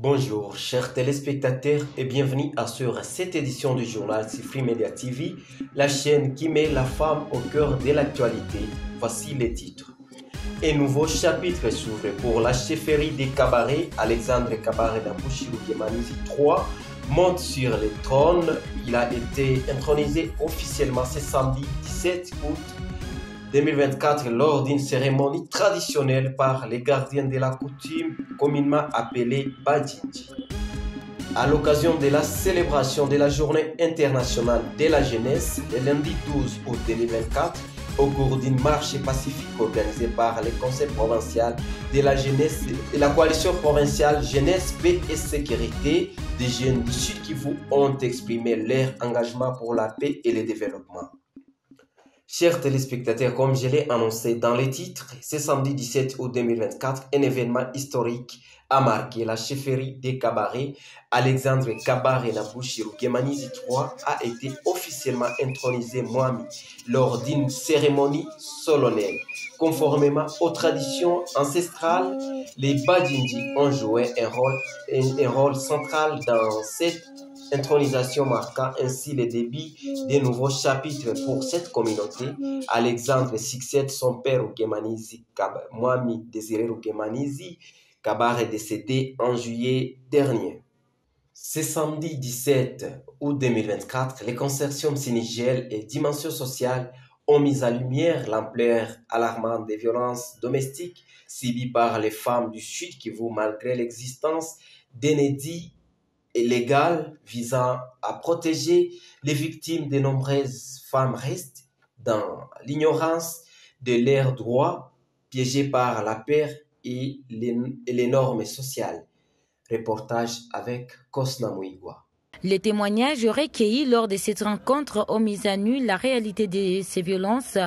Bonjour chers téléspectateurs et bienvenue sur cette édition du journal Sifri Media TV, la chaîne qui met la femme au cœur de l'actualité. Voici les titres. Un nouveau chapitre s'ouvre pour la chefferie des cabarets. Alexandre Kabaré d'Ambushiro Gemanizi III monte sur le trône. Il a été intronisé officiellement ce samedi 17 août 2024 lors d'une cérémonie traditionnelle par les gardiens de la coutume, communément appelée Badjinji. À l'occasion de la célébration de la Journée internationale de la jeunesse, le lundi 12 août 2024, au cours d'une marche pacifique organisée par le Conseil provincial de la jeunesse et la coalition provinciale Jeunesse, Paix et Sécurité, des jeunes du Sud Kivu ont exprimé leur engagement pour la paix et le développement. Chers téléspectateurs, comme je l'ai annoncé dans les titres, ce samedi 17 août 2024, un événement historique a marqué la chefferie des cabarets. Alexandre Kabaré d'Ambushiro Gemanizi III a été officiellement intronisé Mwami lors d'une cérémonie solennelle. Conformément aux traditions ancestrales, les Badjinji ont joué un rôle central dans cette intronisation, marquant ainsi le début des nouveaux chapitres pour cette communauté. Alexandre succède son père Rugemanizi Mwami Désiré Rugemanizi Kabaré est décédé en juillet dernier. Ce samedi 17 août 2024, les consortiums Sénigel et Dimension sociale ont mis en lumière l'ampleur alarmante des violences domestiques subies par les femmes du Sud Kivu malgré l'existence d'inédits et légale visant à protéger les victimes. De nombreuses femmes restent dans l'ignorance de leurs droits, piégées par la peur et les normes sociales. Reportage avec Kosna Mouigwa. Les témoignages recueillis lors de cette rencontre ont mis à nu la réalité de ces violences,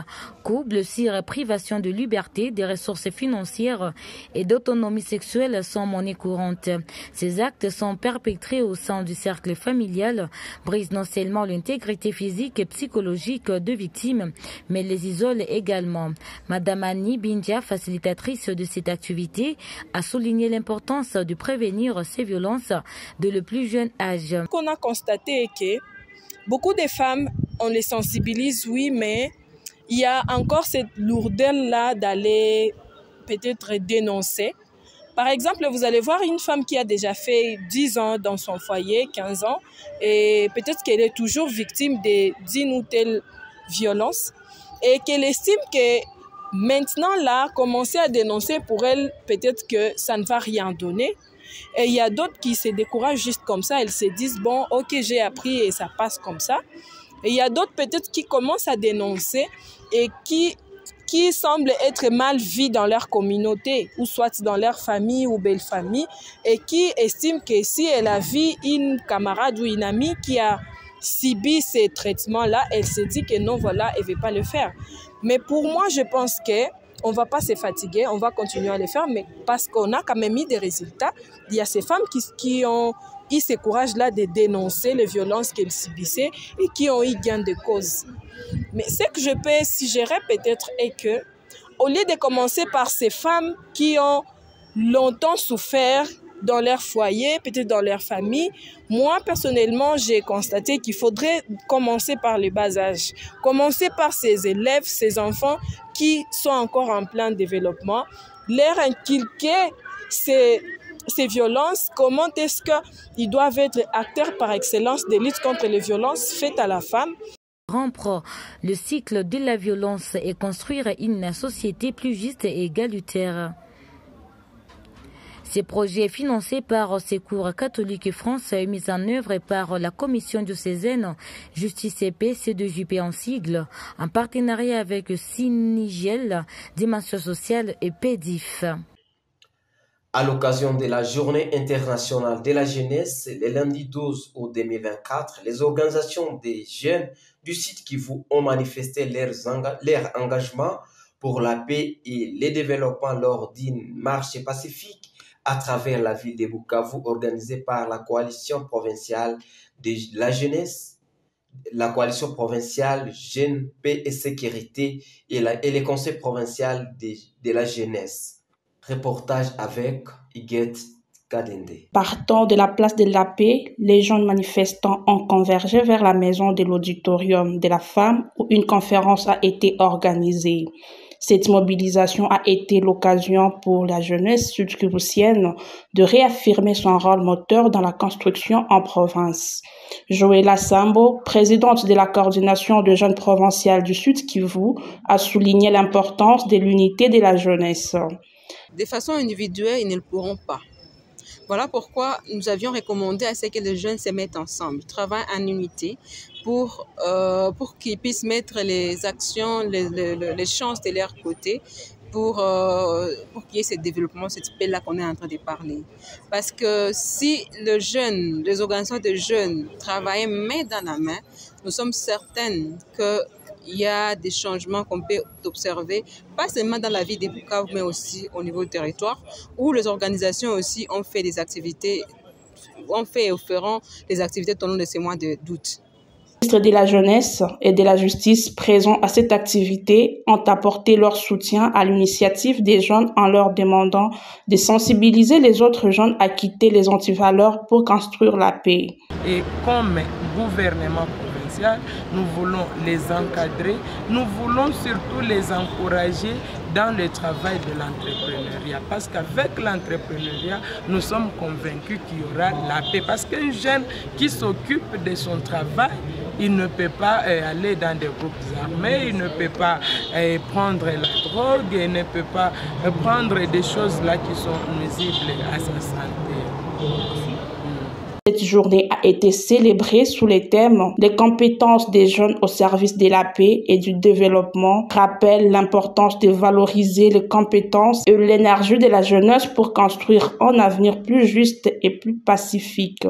coups, blessures, privation de liberté, des ressources financières et d'autonomie sexuelle sont monnaie courante. Ces actes sont perpétrés au sein du cercle familial, brisent non seulement l'intégrité physique et psychologique de victimes, mais les isolent également. Madame Annie Bindia, facilitatrice de cette activité, a souligné l'importance de prévenir ces violences dès le plus jeune âge. On a constaté que beaucoup de femmes, on les sensibilise, oui, mais il y a encore cette lourdeur-là d'aller peut-être dénoncer. Par exemple, vous allez voir une femme qui a déjà fait 10 ans dans son foyer, 15 ans, et peut-être qu'elle est toujours victime d'une ou telle violence, et qu'elle estime que maintenant, là, commencer à dénoncer pour elle, peut-être que ça ne va rien donner. Et il y a d'autres qui se découragent juste comme ça. Elles se disent, bon, ok, j'ai appris et ça passe comme ça. Et il y a d'autres peut-être qui commencent à dénoncer et qui semblent être mal vus dans leur communauté, ou soit dans leur famille ou belle famille, et qui estiment que si elle a vu une camarade ou une amie qui a subi ces traitements-là, elle se dit que non, voilà, elle ne veut pas le faire. Mais pour moi, je pense que on ne va pas se fatiguer, on va continuer à le faire, mais parce qu'on a quand même eu des résultats. Il y a ces femmes qui ont eu ce courage-là de dénoncer les violences qu'elles subissaient et qui ont eu gain de cause. Mais ce que je peux suggérer peut-être est que, au lieu de commencer par ces femmes qui ont longtemps souffert dans leur foyer, peut-être dans leur famille, moi, personnellement, j'ai constaté qu'il faudrait commencer par le bas âge. Commencer par ces élèves, ces enfants qui sont encore en plein développement, leur inculquer ces violences, comment est-ce qu'ils doivent être acteurs par excellence des luttes contre les violences faites à la femme. Rompre le cycle de la violence et construire une société plus juste et égalitaire. Ces projets financés par Secours catholique France et mis en œuvre par la Commission diocésaine Justice et Paix, C2JP en sigle, en partenariat avec Sénigel, Dimension sociale et PEDIF. À l'occasion de la Journée internationale de la jeunesse, le lundi 12 août 2024, les organisations des jeunes du Sud Kivu ont manifesté leur engagement pour la paix et le développement lors d'une marche pacifique à travers la ville de Bukavu organisée par la coalition provinciale de la jeunesse, la coalition provinciale Jeunes, Paix et Sécurité et le conseil provincial de la jeunesse. Reportage avec Iguette Kadende. Partant de la place de la Paix, les jeunes manifestants ont convergé vers la maison de l'auditorium de la femme où une conférence a été organisée. Cette mobilisation a été l'occasion pour la jeunesse sud-kivusienne de réaffirmer son rôle moteur dans la construction en province. Joëlla Sambo, présidente de la coordination de jeunes provinciales du Sud Kivu, a souligné l'importance de l'unité de la jeunesse. De façon individuelle, ils ne le pourront pas. Voilà pourquoi nous avions recommandé à ce que les jeunes se mettent ensemble, travaillent en unité pour qu'ils puissent mettre les actions, les chances de leur côté pour qu'il y ait ce développement, cette paix-là qu'on est en train de parler. Parce que si les organisations de jeunes travaillent main dans la main, nous sommes certaines qu'il y a des changements qu'on peut observer, pas seulement dans la ville de Bukavu, mais aussi au niveau du territoire, où les organisations aussi ont fait des activités, et feront des activités tout au long de ces mois d'août. Les ministres de la Jeunesse et de la Justice présents à cette activité ont apporté leur soutien à l'initiative des jeunes en leur demandant de sensibiliser les autres jeunes à quitter les antivaleurs pour construire la paix. Et comme gouvernement provincial, nous voulons les encadrer, nous voulons surtout les encourager dans le travail de l'entrepreneuriat. Parce qu'avec l'entrepreneuriat, nous sommes convaincus qu'il y aura la paix. Parce qu'un jeune qui s'occupe de son travail, il ne peut pas aller dans des groupes armés, il ne peut pas prendre la drogue, il ne peut pas prendre des choses là qui sont nuisibles à sa santé. Cette journée a été célébrée sous le thème « Les compétences des jeunes au service de la paix et du développement » rappelle l'importance de valoriser les compétences et l'énergie de la jeunesse pour construire un avenir plus juste et plus pacifique.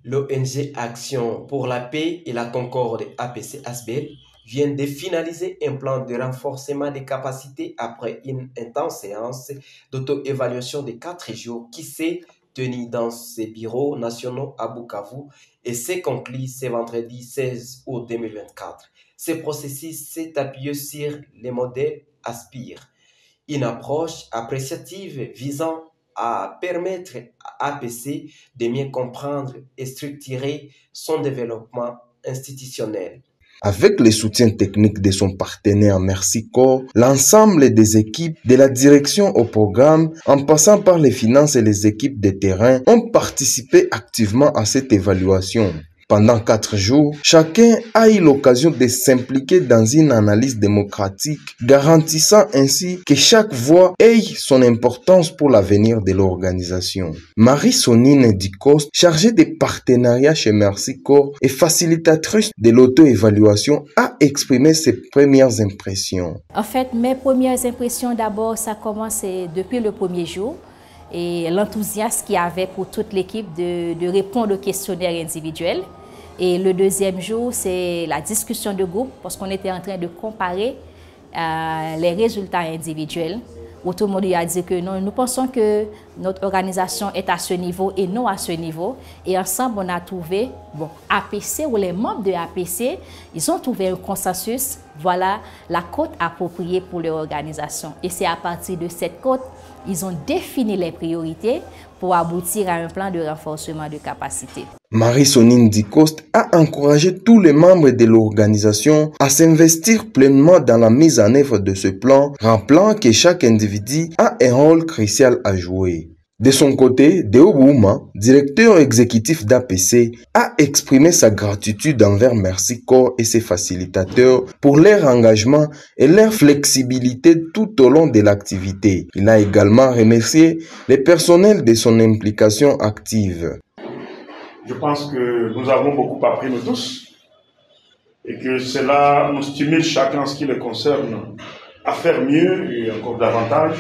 L'ONG Action pour la paix et la concorde APC-ASBEL vient de finaliser un plan de renforcement des capacités après une intense séance d'auto-évaluation de 4 jours qui s'est tenue dans ses bureaux nationaux à Bukavu et s'est conclu ce vendredi 16 août 2024. Ce processus s'est appuyé sur les modèles Aspire, une approche appréciative visant à permettre à APC de mieux comprendre et structurer son développement institutionnel. Avec le soutien technique de son partenaire Merci Corps, l'ensemble des équipes de la direction au programme, en passant par les finances et les équipes de terrain, ont participé activement à cette évaluation. Pendant 4 jours, chacun a eu l'occasion de s'impliquer dans une analyse démocratique, garantissant ainsi que chaque voix ait son importance pour l'avenir de l'organisation. Marie-Sonine Dicoste, chargée des partenariats chez Merci Corps et facilitatrice de l'auto-évaluation, a exprimé ses premières impressions. En fait, mes premières impressions, d'abord, ça commence depuis le premier jour. Et l'enthousiasme qu'il y avait pour toute l'équipe de répondre aux questionnaires individuels. Et le deuxième jour, c'est la discussion de groupe, parce qu'on était en train de comparer les résultats individuels. Où tout le monde a dit que non, nous pensons que notre organisation est à ce niveau et non à ce niveau. Et ensemble, on a trouvé, APC ou les membres de APC, ils ont trouvé un consensus. Voilà la cote appropriée pour leur organisation. Et c'est à partir de cette cote, ils ont défini les priorités pour aboutir à un plan de renforcement de capacité. Marie-Sonine Dicoste a encouragé tous les membres de l'organisation à s'investir pleinement dans la mise en œuvre de ce plan, rappelant que chaque individu a un rôle crucial à jouer. De son côté, Deo Bouma, directeur exécutif d'APC, a exprimé sa gratitude envers Merci Corps et ses facilitateurs pour leur engagement et leur flexibilité tout au long de l'activité. Il a également remercié les personnels de son implication active. Je pense que nous avons beaucoup appris, nous tous, et que cela nous stimule chacun en ce qui le concerne à faire mieux et encore davantage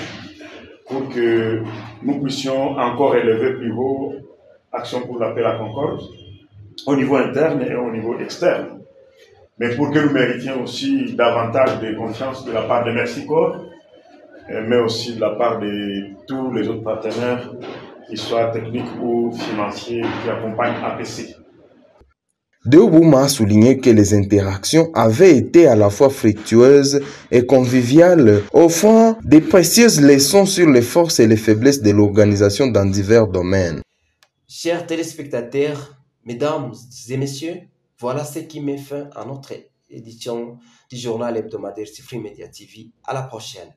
pour que nous puissions encore élever plus haut Action pour la paix et la concorde au niveau interne et au niveau externe. mais pour que nous méritions aussi davantage de confiance de la part de Merci Corps, mais aussi de la part de tous les autres partenaires, qu'ils soient techniques ou financiers, qui accompagnent APC. Deobouma a souligné que les interactions avaient été à la fois fructueuses et conviviales, offrant des précieuses leçons sur les forces et les faiblesses de l'organisation dans divers domaines. Chers téléspectateurs, mesdames et messieurs, voilà ce qui met fin à notre édition du journal hebdomadaire Sifri Media TV. À la prochaine.